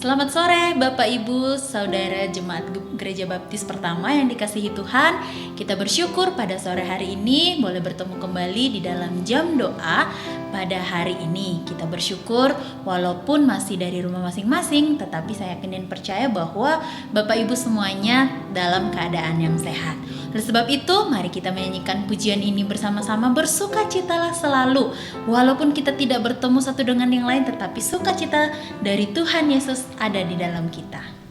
Selamat sore Bapak Ibu, Saudara Jemaat Gereja Baptis Pertama yang dikasihi Tuhan. Kita bersyukur pada sore hari ini boleh bertemu kembali di dalam jam doa pada hari ini. Kita bersyukur walaupun masih dari rumah masing-masing, tetapi saya yakin dan percaya bahwa Bapak Ibu semuanya dalam keadaan yang sehat. Oleh sebab itu, mari kita menyanyikan pujian ini bersama-sama. Bersukacitalah selalu. Walaupun kita tidak bertemu satu dengan yang lain, tetapi sukacita dari Tuhan Yesus ada di dalam kita.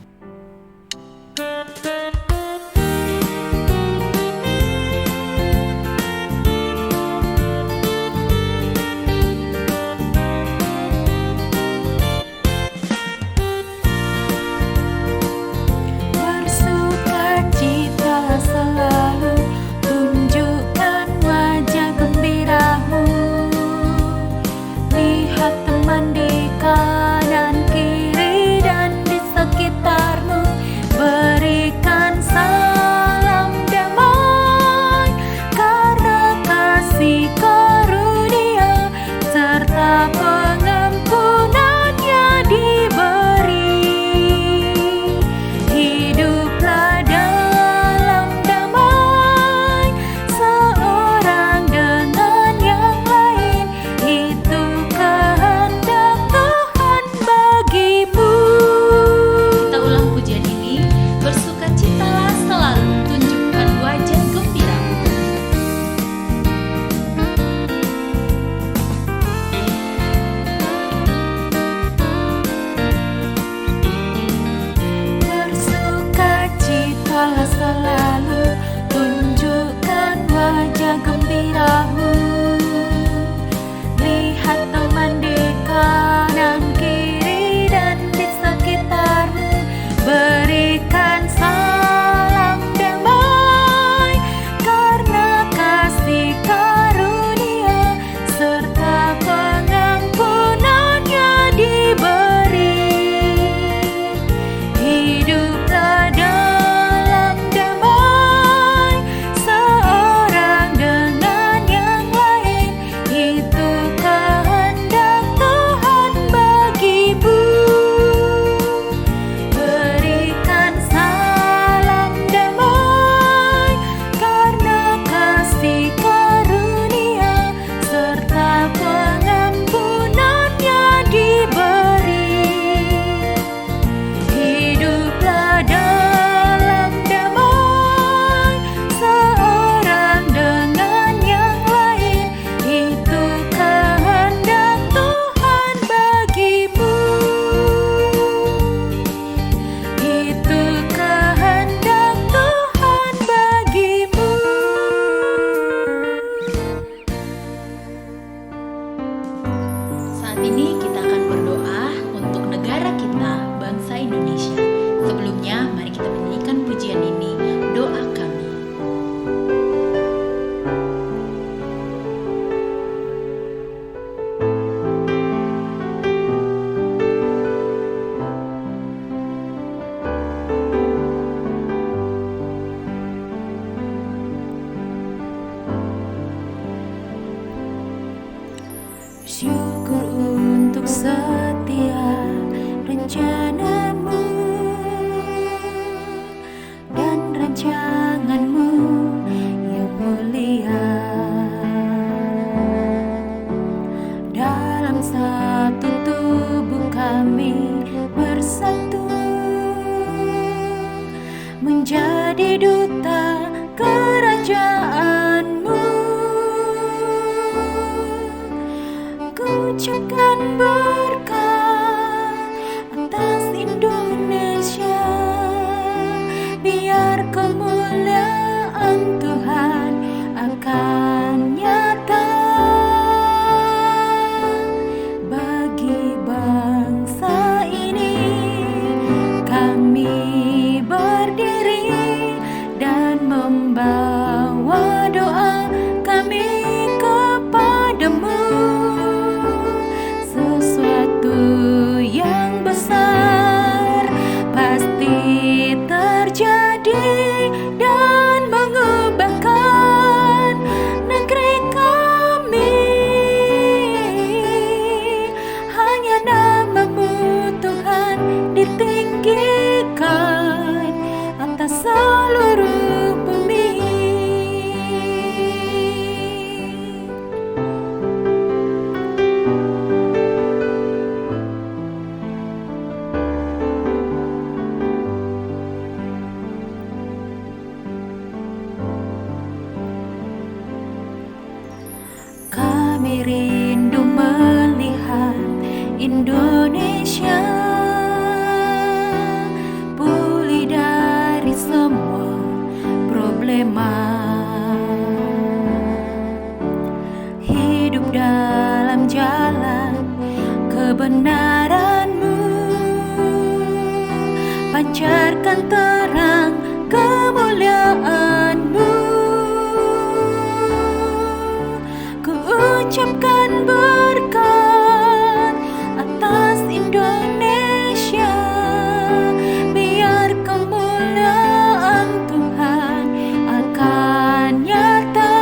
Syukur untuk setiap rencanamu dan rancanganmu yang mulia. Dalam satu tubuh kami bersatu menjadi duta kerajaanmu. Ucapkan berkat atas Indonesia, biar kemuliaan Tuhan akan nyata bagi bangsa ini. Kami berdiri dan membawa doa kami kepadamu. Yang besar pasti terjadi dan mengubahkan negeri kami. Hanya nama-Mu Tuhan atas seluruh bumi. Kami rindu melihat Indonesia pulih dari semua problema, hidup dalam jalan kebenaran-Mu, pancarkan terang kemuliaan-Mu. Ku ucapkan berkat atas Indonesia, biar kemuliaan Tuhan akan nyata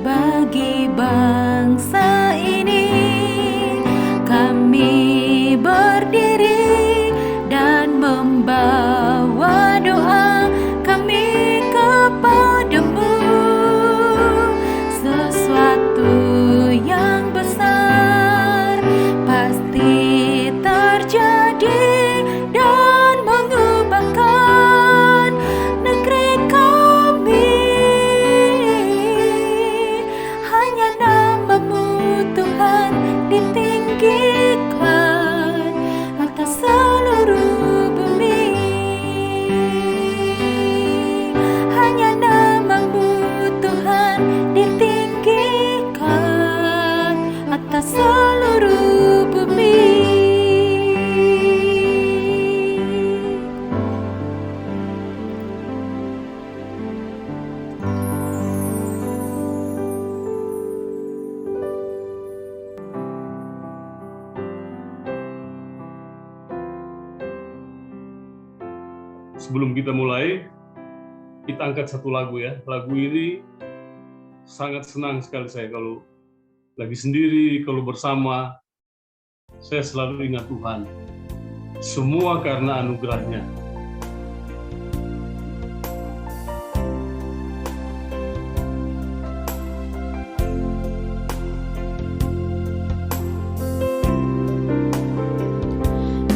bagi bangsa ini. Kami berdiri dan membawa doa kami kepadamu. Sesuatu yang besar pasti terjadi dan mengubahkan negeri kami. Hanya nama-Mu Tuhan ditinggikan atas seluruh bumi. Hanya nama-Mu Tuhan ditinggikan atas seluruh bumi. Sebelum kita mulai, kita angkat satu lagu ya. Lagu ini sangat senang sekali saya kalau lagi sendiri, kalau bersama. Saya selalu ingat Tuhan. Semua karena anugerah-Nya.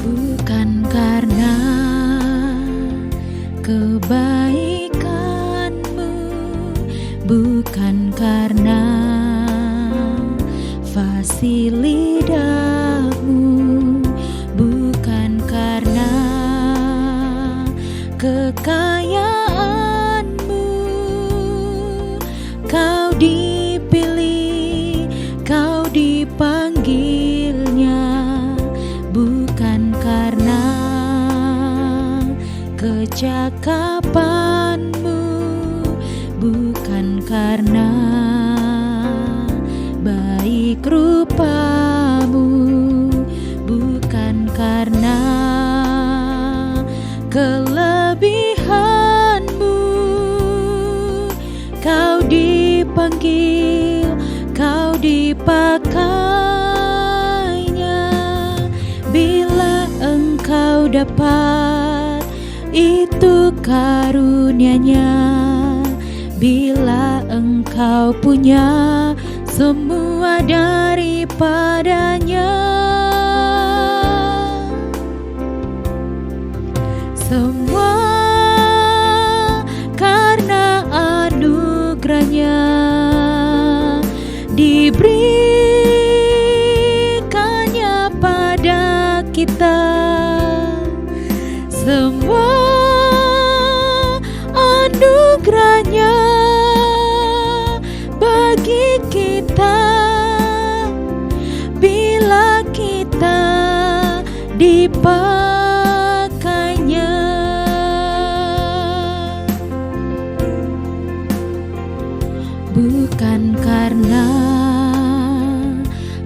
Bukan karena kebaikan-Mu, bukan karena fasilitas-Mu, bukan karena kekayaan-Mu. Kau dipilih, Kau dipanggilnya, bukan karena kecakapan-Mu, bukan karena baik rupa-Mu, bukan karena kelebihan-Mu. Kau dipanggil, Kau dipakainya. Bila Engkau dapat, itu karunia-Nya. Bila Engkau punya, semua daripadanya. Semua karena anugerah-Nya diberikannya pada kita. Semua anugerah-Nya bagi kita bila kita dipakainya. Bukan karena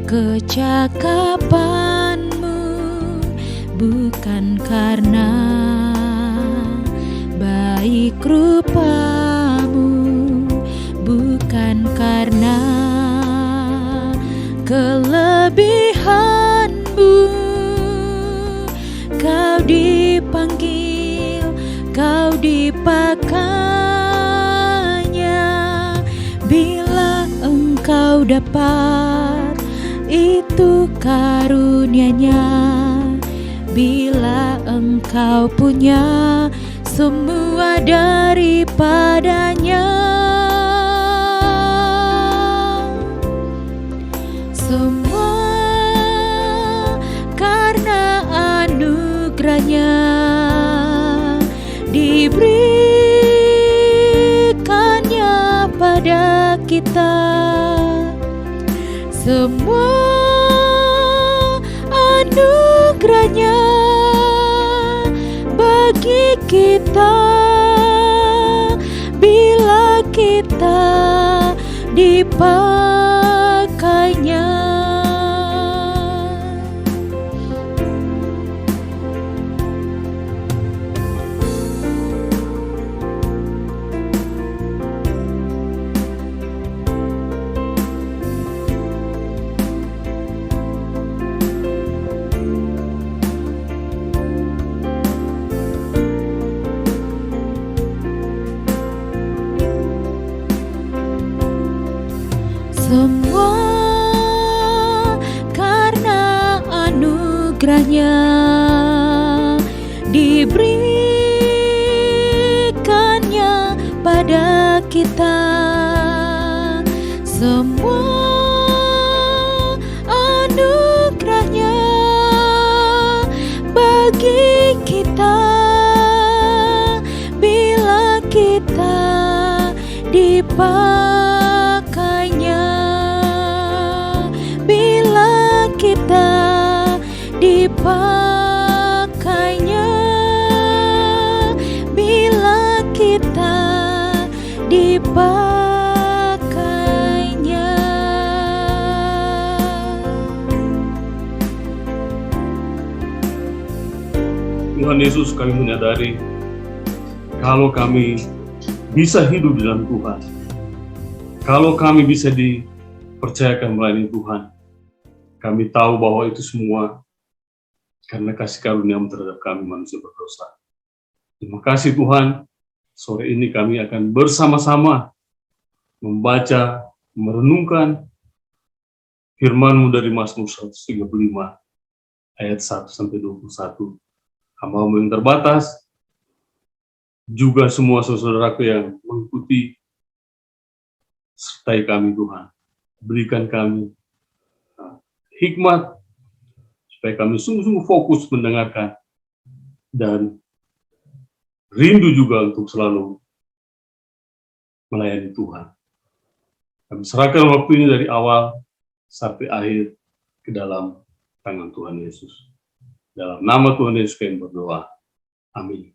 kecakapan-Mu, bukan karena baik rupa-Mu, bukan karena kelebihan-Mu. Kau dipanggil panggil kau dipakainya. Bila engkau dapat itu karunia-Nya, bila engkau punya semua daripadanya, semua karena anugerah-Nya diberikannya pada kita. Semua anugerah-Nya bagi kita bila kita dipakainya. Semua karena anugerah-Nya diberikannya pada kita. Semua anugerah-Nya bagi kita bila kita dipakainya, bila kita dipakainya, bila kita dipakainya. Tuhan Yesus, kami menyadari kalau kami bisa hidup di dalam Tuhan, kalau kami bisa dipercayakan melayani Tuhan, kami tahu bahwa itu semua karena kasih karunia-Mu terhadap kami manusia berdosa. Terima kasih Tuhan, sore ini kami akan bersama-sama membaca, merenungkan firman-Mu dari Mazmur 135 ayat 1-21. Hamba-Mu yang terbatas, juga semua saudaraku yang mengikuti, sertai kami Tuhan. Berikan kami hikmat, supaya kami sungguh-sungguh fokus mendengarkan, dan rindu juga untuk selalu melayani Tuhan. Kami serahkan waktu ini dari awal sampai akhir ke dalam tangan Tuhan Yesus. Dalam nama Tuhan Yesus kami berdoa. Amin.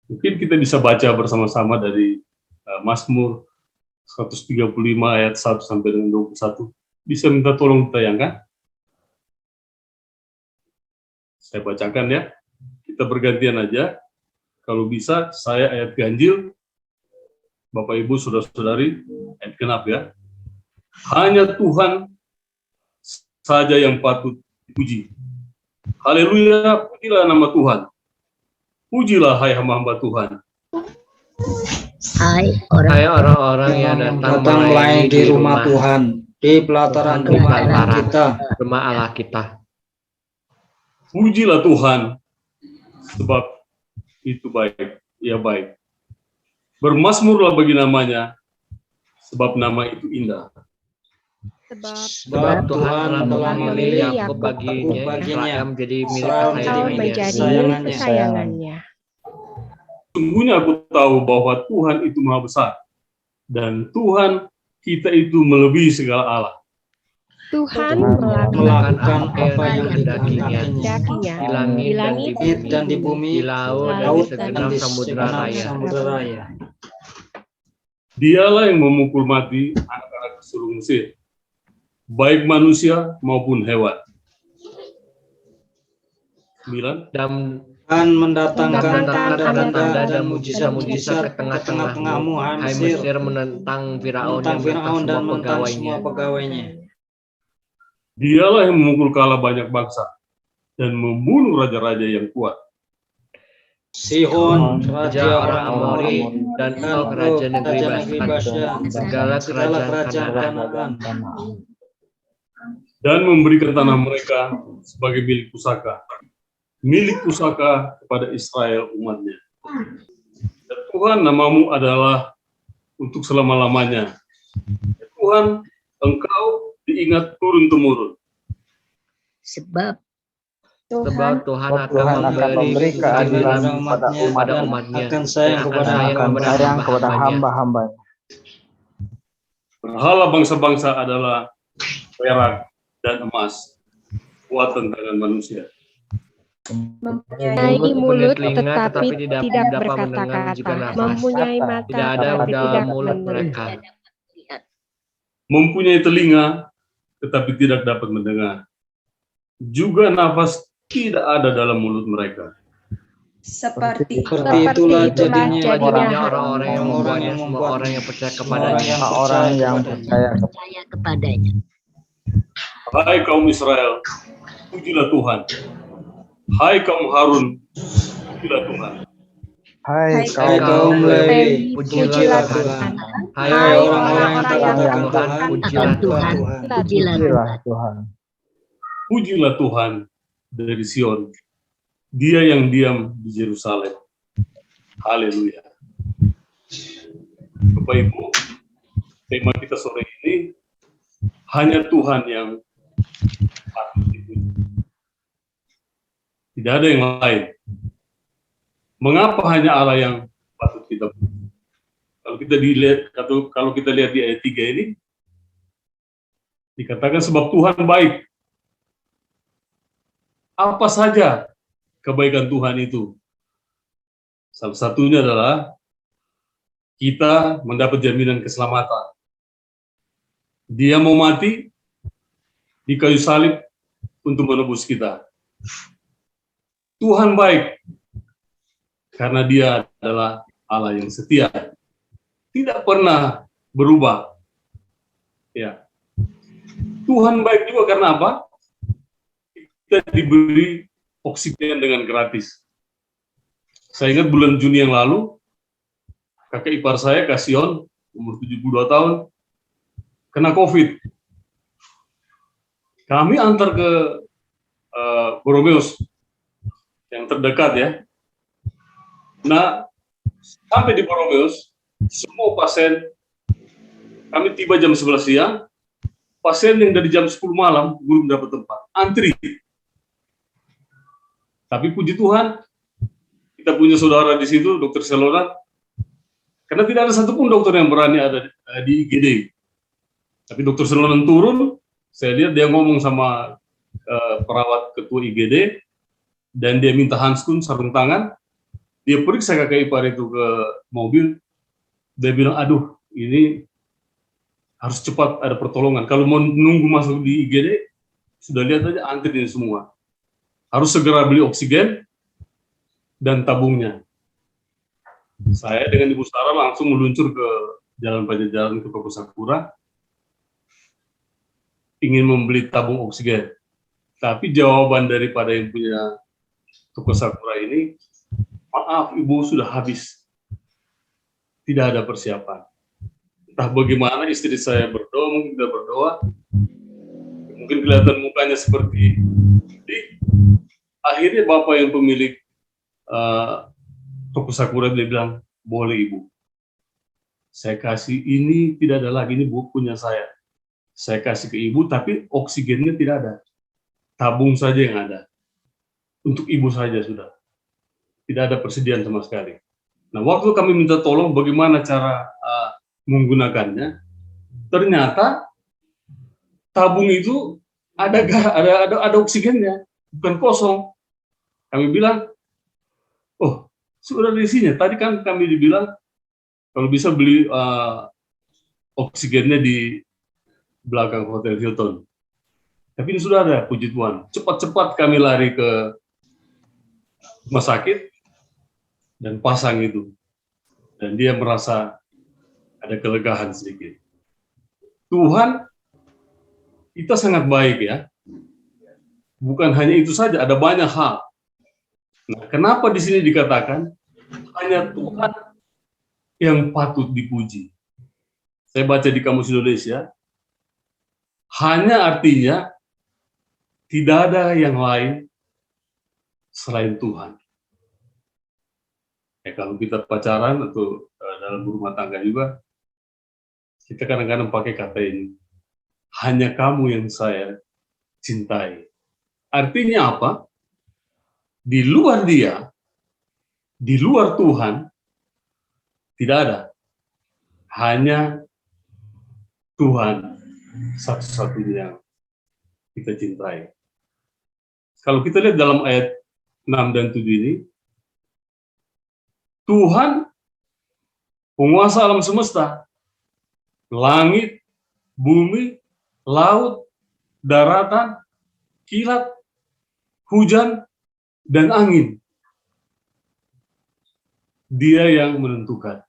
Mungkin kita bisa baca bersama-sama dari Mazmur 135 ayat 1-21. Bisa minta tolong ditayangkan? Saya bacakan ya. Kita bergantian aja. Kalau bisa, saya ayat ganjil. Bapak Ibu, saudara-saudari, ayat genap ya. Hanya Tuhan saja yang patut dipuji. Haleluya, pujilah nama Tuhan. Pujilah hai hamba-hamba Tuhan. Hai orang-orang yang datang melayani di rumah Tuhan, di pelataran rumah Allah kita. Pujilah Tuhan, sebab itu baik, ia baik. Bermazmurlah bagi namanya, sebab nama itu indah. Sebab Tuhan telah memilih Yakub baginya, Israel menjadi milik kesayangannya. Sungguhnya aku tahu bahwa Tuhan itu maha besar, dan Tuhan kita itu melebihi segala Allah. Tuhan melakukan apa yang dihendakinya di langit dan di bumi, di laut dan di samudera raya. Dialah yang memukul mati anak-anak seluruh Mesir, baik manusia maupun hewan. 9. Dan mendatangkan tanda-tanda dan mujizat ke tengah-tengahmu, hai Mesir, menentang Firaun dan menentang semua pegawainya. Dialah yang memukul kalah banyak bangsa dan membunuh raja-raja yang kuat. Sihon, raja orang Amori, dan Og, raja negeri Bashan, segala kerajaan Kanaan. Dan memberikan tanah mereka sebagai milik pusaka kepada Israel umatnya. Dan Tuhan, namamu adalah untuk selama-lamanya. Ya Tuhan, Engkau diingat turun-temurun. Sebab Tuhan akan memberi keadilan kepada umatnya, akan sayang kepada hamba-hambanya. Berhala bangsa-bangsa adalah perak dan emas, buatan tangan manusia. mempunyai mulut tetapi tidak berkata-kata, mempunyai mata Tidak ada tetapi dalam tidak mulut melihat. mereka. Mempunyai telinga, tetapi tidak dapat mendengar. Juga nafas tidak ada dalam mulut mereka. Seperti itulah jadinya Orang-orang yang membuatnya, semua orang yang percaya kepadanya. Orang yang percaya kepadanya. Hai kaum Israel, pujilah Tuhan. Hai kaum Harun, pujilah Tuhan. Hai Hai kaum Lewi, Pujilah Tuhan. Hai Hai orang-orang yang orang-orang takut yang Tuhan, pujilah Tuhan. pujilah Tuhan. Pujilah Tuhan dari Sion, Dia yang diam di Yerusalem. Haleluya. Bapak Ibu, tema kita sore ini hanya Tuhan yang patut dipuji. Tidak ada yang lain. Mengapa hanya Allah yang patut kita puji? Kalau kita lihat di ayat 3 ini, dikatakan sebab Tuhan baik. Apa saja kebaikan Tuhan itu? Salah satunya adalah kita mendapat jaminan keselamatan. Dia mau mati di kayu salib untuk menebus kita. Tuhan baik karena Dia adalah Allah yang setia, tidak pernah berubah. Ya. Tuhan baik juga karena apa? Kita diberi oksigen dengan gratis. Saya ingat bulan Juni yang lalu, kakak ipar saya, Kasion, umur 72 tahun, kena COVID. Kami antar ke Boromeus, yang terdekat ya. Nah, sampai di Boromeus, semua pasien, kami tiba jam 11 siang, pasien yang dari jam 10 malam belum dapat tempat, antri. Tapi puji Tuhan, kita punya saudara di situ, Dokter Selona, karena tidak ada satupun dokter yang berani ada di IGD. Tapi Dokter Selona turun, saya lihat dia ngomong sama perawat ketua IGD, dan dia minta handskun, sarung tangan, dia periksa kakak ipar itu ke mobil, dia bilang, aduh, ini harus cepat ada pertolongan. Kalau mau nunggu masuk di IGD, sudah lihat aja antri ini semua. Harus segera beli oksigen dan tabungnya. Saya dengan Ibu Sarah langsung meluncur ke Jalan Pajajaran ke Toko Sakura, ingin membeli tabung oksigen. Tapi jawaban daripada yang punya Toko Sakura ini, maaf Ibu sudah habis. Tidak ada persiapan. Entah bagaimana istri saya berdoa, mungkin tidak berdoa, mungkin kelihatan mukanya seperti ini. Akhirnya bapak yang pemilik Toko Sakura dia bilang, boleh Ibu. Saya kasih ini, tidak ada lagi, ini bukunya saya. Saya kasih ke Ibu, tapi oksigennya tidak ada. Tabung saja yang ada. Untuk Ibu saja sudah. Tidak ada persediaan sama sekali. Nah, waktu kami minta tolong bagaimana cara menggunakannya, ternyata tabung itu ada oksigennya, bukan kosong. Kami bilang, oh, sudah ada isinya. Tadi kan kami dibilang kalau bisa beli oksigennya di belakang Hotel Hilton. Tapi ini sudah ada, puji Tuhan. Cepat-cepat kami lari ke rumah sakit dan pasang itu. Dan dia merasa ada kelegaan sedikit. Tuhan, kita sangat baik ya. Bukan hanya itu saja, ada banyak hal. Nah, kenapa di sini dikatakan hanya Tuhan yang patut dipuji? Saya baca di Kamus Indonesia, hanya artinya tidak ada yang lain selain Tuhan. Ya, kalau kita pacaran atau dalam berumah tangga juga, kita kadang-kadang pakai kata ini, hanya kamu yang saya cintai. Artinya apa? Di luar dia, di luar Tuhan, tidak ada. Hanya Tuhan satu-satunya yang kita cintai. Kalau kita lihat dalam ayat 6 dan 7 ini, Tuhan, penguasa alam semesta, langit, bumi, laut, daratan, kilat, hujan, dan angin. Dia yang menentukan.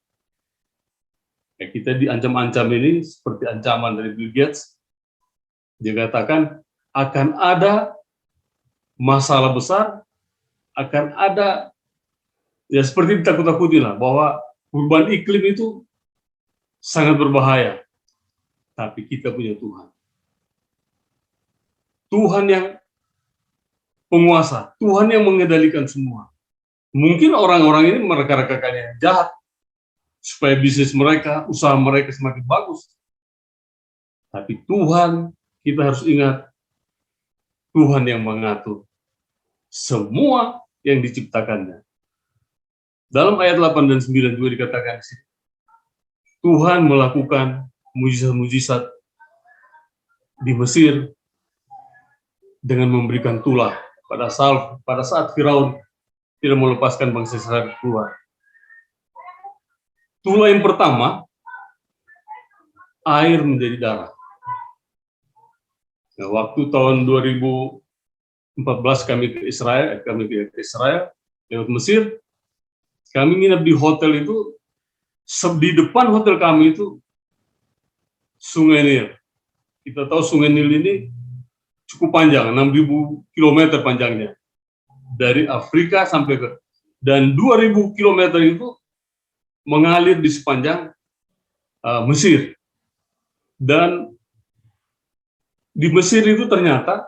Ya, kita diancam-ancam ini seperti ancaman dari Bill Gates. Dia katakan akan ada masalah besar, akan ada, ya seperti ditakut-takuti lah, bahwa perubahan iklim itu sangat berbahaya. Tapi kita punya Tuhan. Tuhan yang penguasa, Tuhan yang mengendalikan semua. Mungkin orang-orang ini mereka-rekakan yang jahat, supaya bisnis mereka, usaha mereka semakin bagus. Tapi Tuhan, kita harus ingat, Tuhan yang mengatur semua yang diciptakannya. Dalam ayat 8 dan 9 juga dikatakan di sini, Tuhan melakukan mujizat-mujizat di Mesir dengan memberikan tulah pada saat Firaun tidak melepaskan bangsa Israel keluar. Tulah yang pertama, air menjadi darah. Nah, waktu tahun 2014 kami ke Israel lewat Mesir, kami nginap di hotel itu, di depan hotel kami itu Sungai Nil. Kita tahu Sungai Nil ini cukup panjang, 6.000 km panjangnya. Dari Afrika sampai ke, dan 2.000 km itu mengalir di sepanjang Mesir. Dan di Mesir itu ternyata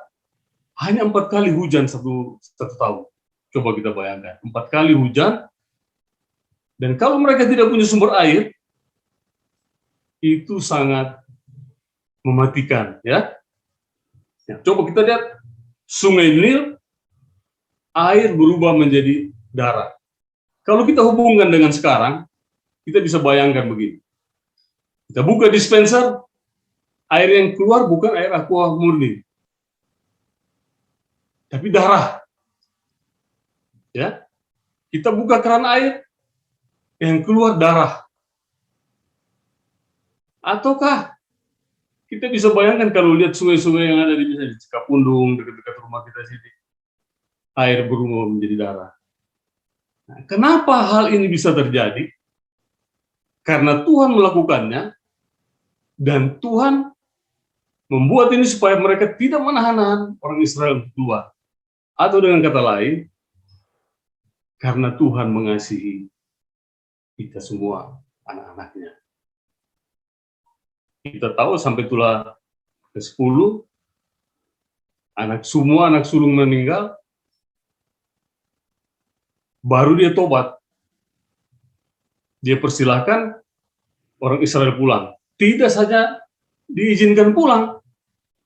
hanya 4 kali hujan satu tahun. Coba kita bayangkan, 4 kali hujan. Dan kalau mereka tidak punya sumber air, itu sangat mematikan, ya. Coba kita lihat Sungai Nil, air berubah menjadi darah. Kalau kita hubungkan dengan sekarang, kita bisa bayangkan begini. Kita buka dispenser, air yang keluar bukan air aqua murni, tapi darah. Ya, kita buka keran air, yang keluar darah. Ataukah kita bisa bayangkan kalau lihat sungai-sungai yang ada di Cikapundung, dekat-dekat rumah kita sini, air berubah menjadi darah. Nah, kenapa hal ini bisa terjadi? Karena Tuhan melakukannya, dan Tuhan membuat ini supaya mereka tidak menahan orang Israel untuk keluar. Atau dengan kata lain, karena Tuhan mengasihi kita semua, anak-anaknya. Kita tahu sampai tulah ke-10, semua anak sulung meninggal, baru dia tobat. Dia persilahkan orang Israel pulang. Tidak saja diizinkan pulang,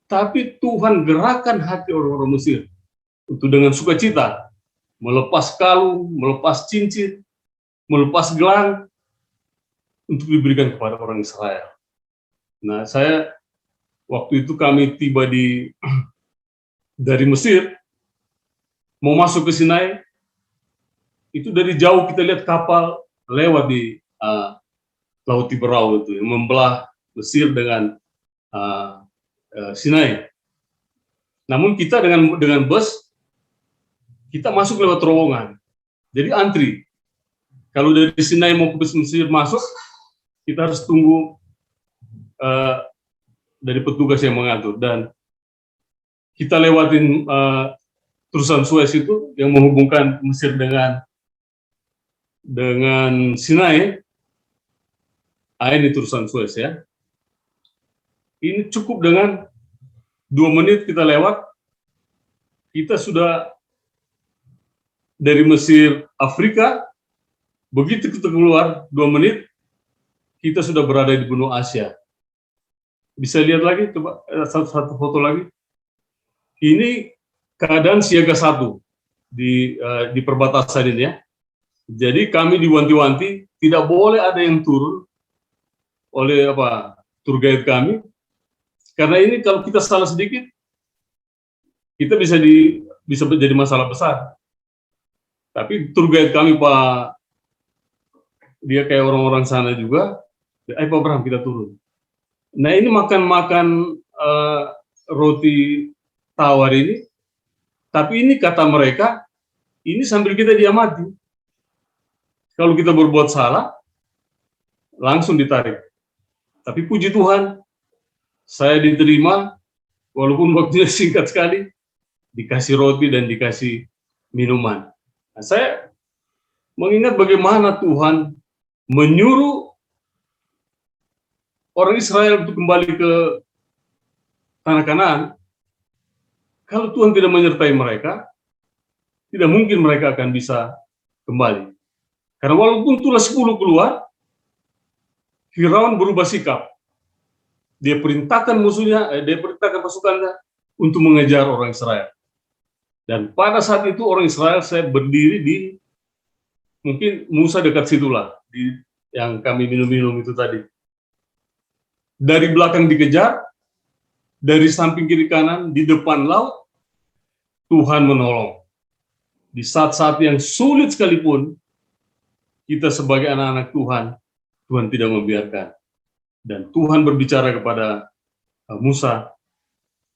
tapi Tuhan gerakan hati orang-orang Mesir untuk dengan sukacita melepas kalung, melepas cincin, melepas gelang untuk diberikan kepada orang Israel. Nah, waktu itu kami tiba dari Mesir, mau masuk ke Sinai, itu dari jauh kita lihat kapal lewat di Laut Tiberau itu, yang membelah Mesir dengan Sinai. Namun kita dengan bus, kita masuk lewat terowongan, jadi antri. Kalau dari Sinai mau ke Mesir masuk, kita harus tunggu dari petugas yang mengatur, dan kita lewatin terusan Suez itu yang menghubungkan Mesir dengan Sinai. Ini terusan Suez ya. Ini cukup dengan 2 menit kita lewat, kita sudah dari Mesir, Afrika, begitu kita keluar 2 menit, kita sudah berada di benua Asia. Bisa lihat lagi, coba satu foto lagi. Ini keadaan siaga 1 di perbatasan ini ya. Jadi kami diwanti-wanti tidak boleh ada yang turun oleh tour guide kami, karena ini kalau kita salah sedikit, kita bisa menjadi masalah besar. Tapi tour guide kami dia kayak orang-orang sana juga, Pak Abraham kita turun. Nah ini makan roti tawar ini, tapi ini kata mereka, ini sambil kita diamati. Kalau kita berbuat salah, langsung ditarik. Tapi puji Tuhan, saya diterima, walaupun waktunya singkat sekali, dikasih roti dan dikasih minuman. Nah, saya mengingat bagaimana Tuhan menyuruh orang Israel untuk kembali ke tanah Kanaan. Kalau Tuhan tidak menyertai mereka, tidak mungkin mereka akan bisa kembali. Karena walaupun tulah 10 keluar, Firaun berubah sikap. Dia perintahkan pasukannya untuk mengejar orang Israel. Dan pada saat itu orang Israel, saya berdiri di mungkin Musa dekat situlah, yang kami minum-minum itu tadi. Dari belakang dikejar, dari samping kiri kanan, di depan laut, Tuhan menolong. Di saat-saat yang sulit sekalipun, kita sebagai anak-anak Tuhan, Tuhan tidak membiarkan. Dan Tuhan berbicara kepada Musa,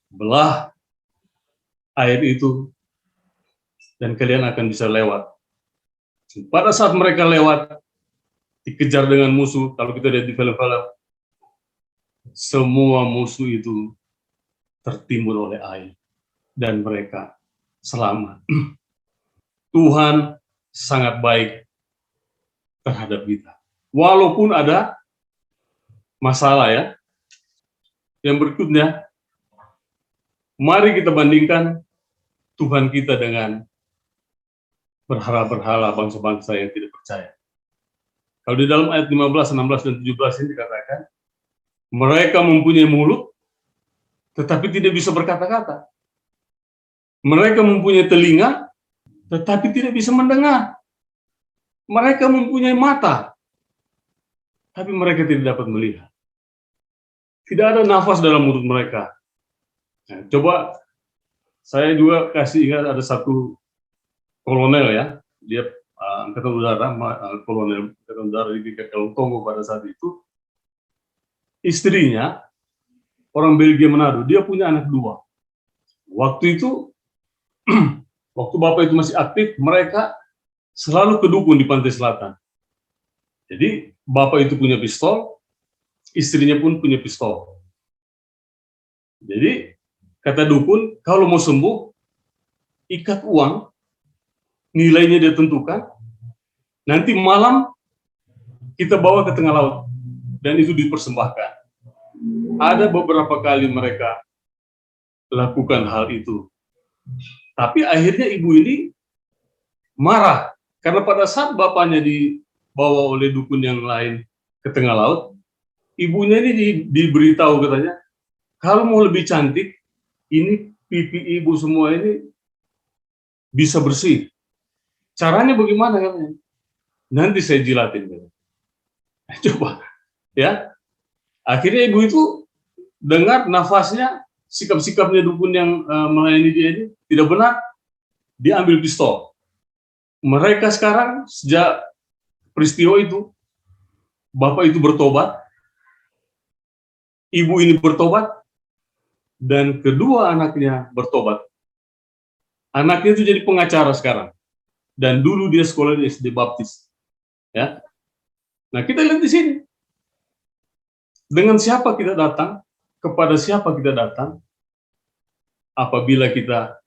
belah air itu, dan kalian akan bisa lewat. Pada saat mereka lewat, dikejar dengan musuh, kalau kita lihat di film-film, semua musuh itu tertimbun oleh air, dan mereka selamat. Tuhan sangat baik terhadap kita. Walaupun ada masalah ya. Yang berikutnya, mari kita bandingkan Tuhan kita dengan berhala-berhala bangsa-bangsa yang tidak percaya. Kalau di dalam ayat 15, 16, dan 17 ini dikatakan, mereka mempunyai mulut, tetapi tidak bisa berkata-kata. Mereka mempunyai telinga, tetapi tidak bisa mendengar. Mereka mempunyai mata, tapi mereka tidak dapat melihat. Tidak ada nafas dalam mulut mereka. Nah, coba saya juga kasih ingat ada satu kolonel ya, dia angkatan udara, kolonel angkatan udara di Togo pada saat itu. Istrinya orang Belgia Manado, dia punya anak 2. Waktu itu, waktu bapak itu masih aktif, mereka selalu ke dukun di pantai selatan. Jadi bapak itu punya pistol, istrinya pun punya pistol. Jadi kata dukun, kalau mau sembuh, ikat uang, nilainya dia tentukan, nanti malam kita bawa ke tengah laut, dan itu dipersembahkan. Ada beberapa kali mereka lakukan hal itu. Tapi akhirnya ibu ini marah, karena pada saat bapaknya dibawa oleh dukun yang lain ke tengah laut, ibunya ini diberitahu katanya, kalau mau lebih cantik, ini pipi ibu semua ini bisa bersih. Caranya bagaimana katanya? Nanti saya jilatin. Coba, ya. Akhirnya ibu itu dengar nafasnya, sikap-sikapnya dukun yang melayani dia ini tidak benar, dia ambil pistol. Mereka sekarang sejak peristiwa itu, bapak itu bertobat, ibu ini bertobat, dan kedua anaknya bertobat. Anaknya itu jadi pengacara sekarang, dan dulu dia sekolah di SD Baptis. Ya, nah kita lihat di sini, dengan siapa kita datang, kepada siapa kita datang, apabila kita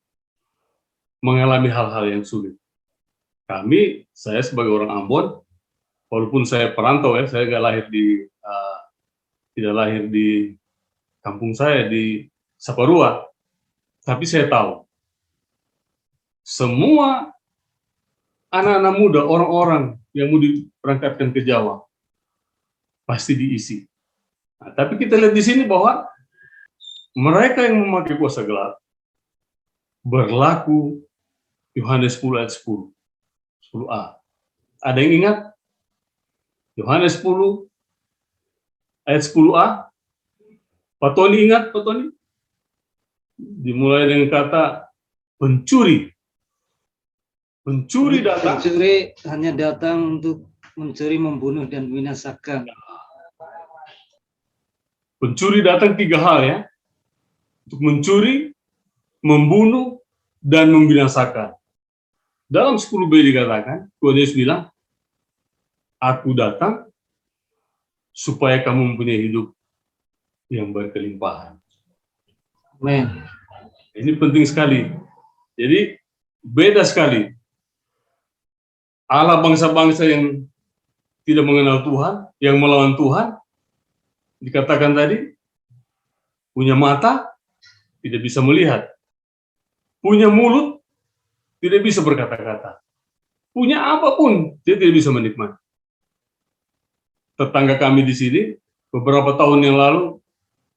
mengalami hal-hal yang sulit. Saya sebagai orang Ambon, walaupun saya perantau ya, saya tidak lahir di kampung saya di Saparua, tapi saya tahu semua anak-anak muda, orang-orang yang mau diberangkatkan ke Jawa pasti diisi. Nah, tapi kita lihat di sini bahwa mereka yang memakai kuasa gelap berlaku Yohanes 10 ayat 10a. Ada yang ingat? Yohanes 10 ayat 10a. Pak Tony ingat, Pak Tony? Dimulai dengan kata pencuri. Pencuri datang. Pencuri hanya datang untuk mencuri, membunuh, dan membinasakan. Pencuri datang 3 hal ya. Untuk mencuri, membunuh, dan membinasakan. Dalam 10b dikatakan, Tuhan Yesus bilang, aku datang supaya kamu mempunyai hidup yang berkelimpahan. Amen. Ini penting sekali. Jadi, beda sekali. Allah bangsa-bangsa yang tidak mengenal Tuhan, yang melawan Tuhan, dikatakan tadi, punya mata, tidak bisa melihat. Punya mulut, tidak bisa berkata-kata. Punya apapun, dia tidak bisa menikmati. Tetangga kami di sini, beberapa tahun yang lalu,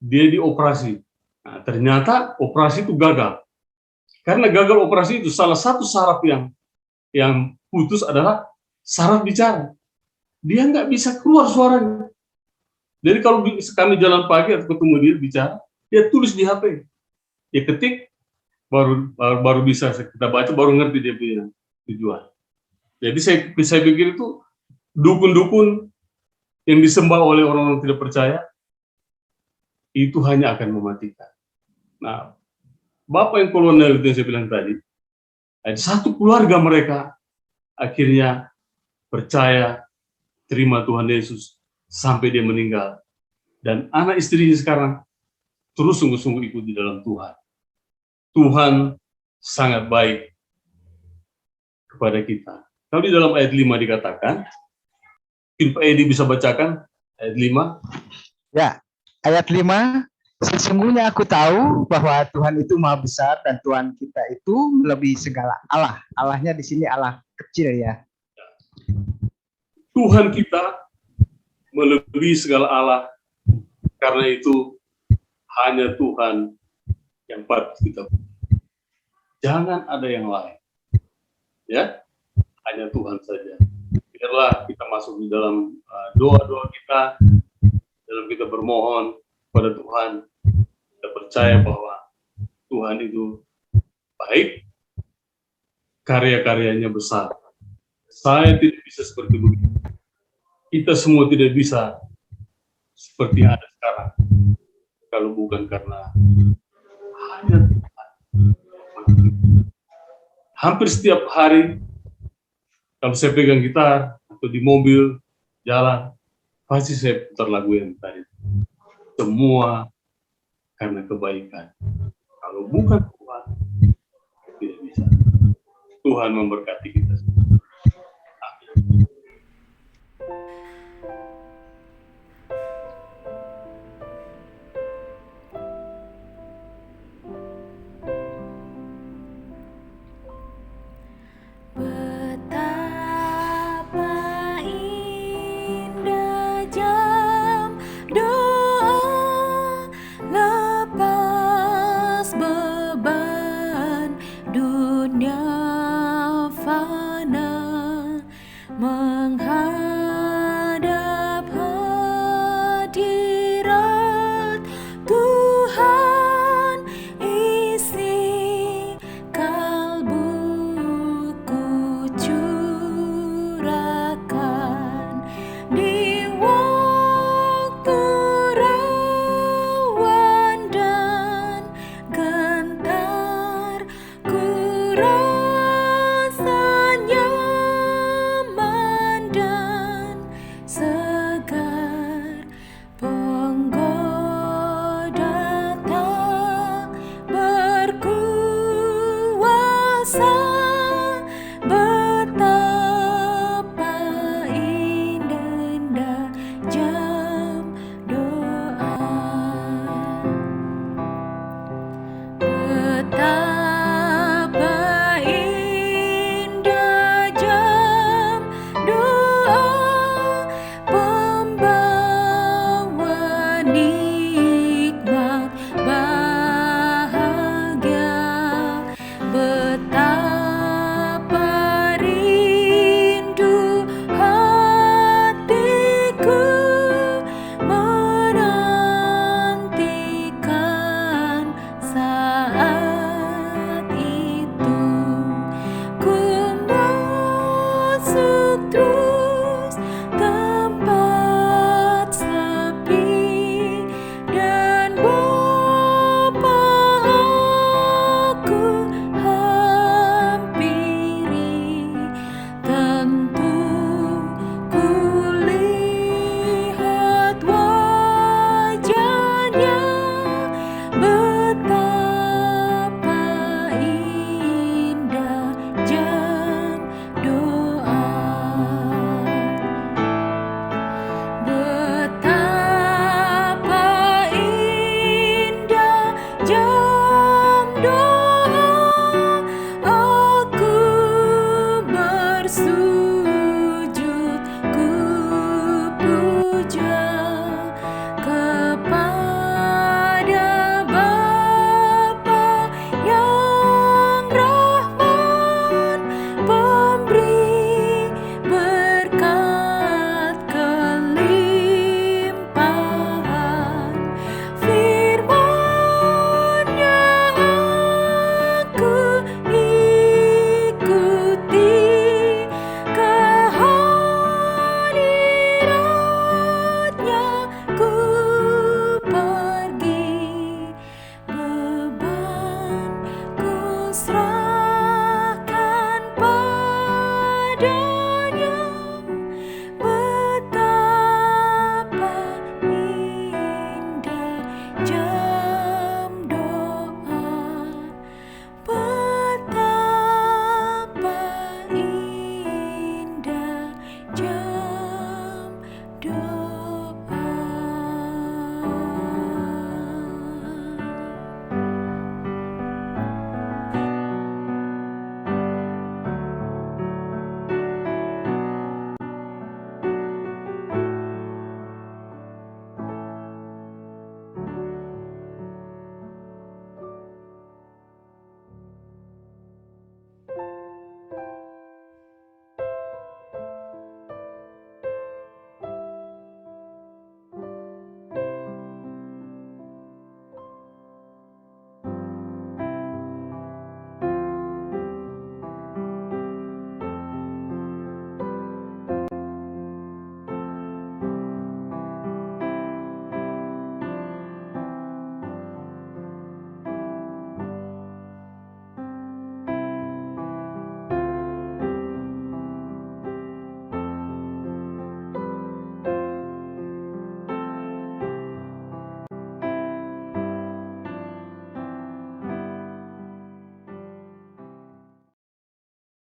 dia dioperasi. Nah, ternyata operasi itu gagal. Karena gagal operasi itu, salah satu saraf yang putus adalah saraf bicara. Dia nggak bisa keluar suaranya. Jadi kalau kami jalan pagi atau ketemu dia bicara, dia tulis di HP. Dia ketik, baru bisa kita baca, baru ngerti dia punya tujuan. Jadi saya pikir itu dukun-dukun yang disembah oleh orang-orang tidak percaya, itu hanya akan mematikan. Nah, Bapak yang kolonel itu yang saya bilang tadi, ada satu keluarga mereka akhirnya percaya, terima Tuhan Yesus sampai dia meninggal. Dan anak istrinya sekarang terus sungguh-sungguh ikut di dalam Tuhan. Tuhan sangat baik kepada kita. Kalau di dalam ayat 5 dikatakan, mungkin Pak Edi bisa bacakan ayat 5. Ya, ayat 5. Sesungguhnya aku tahu bahwa Tuhan itu maha besar dan Tuhan kita itu melebihi segala Allah. Allahnya di sini Allah kecil ya. Tuhan kita melebihi segala Allah. Karena itu hanya Tuhan yang patut kita. Jangan ada yang lain. Ya, hanya Tuhan saja. Biarlah kita masuk di dalam doa-doa kita, dalam kita bermohon kepada Tuhan. Kita percaya bahwa Tuhan itu baik, karya-karyanya besar. Saya tidak bisa seperti begitu. Kita semua tidak bisa seperti yang ada sekarang. Kalau bukan karena hanya Tuhan. Hampir setiap hari, kalau saya pegang gitar atau di mobil, jalan, pasti saya putar lagu yang tadi. Semua karena kebaikan. Kalau bukan Tuhan, tidak bisa. Tuhan memberkati kita. Amin. Betapa indah jam doa lepas beban dunia fana menghadap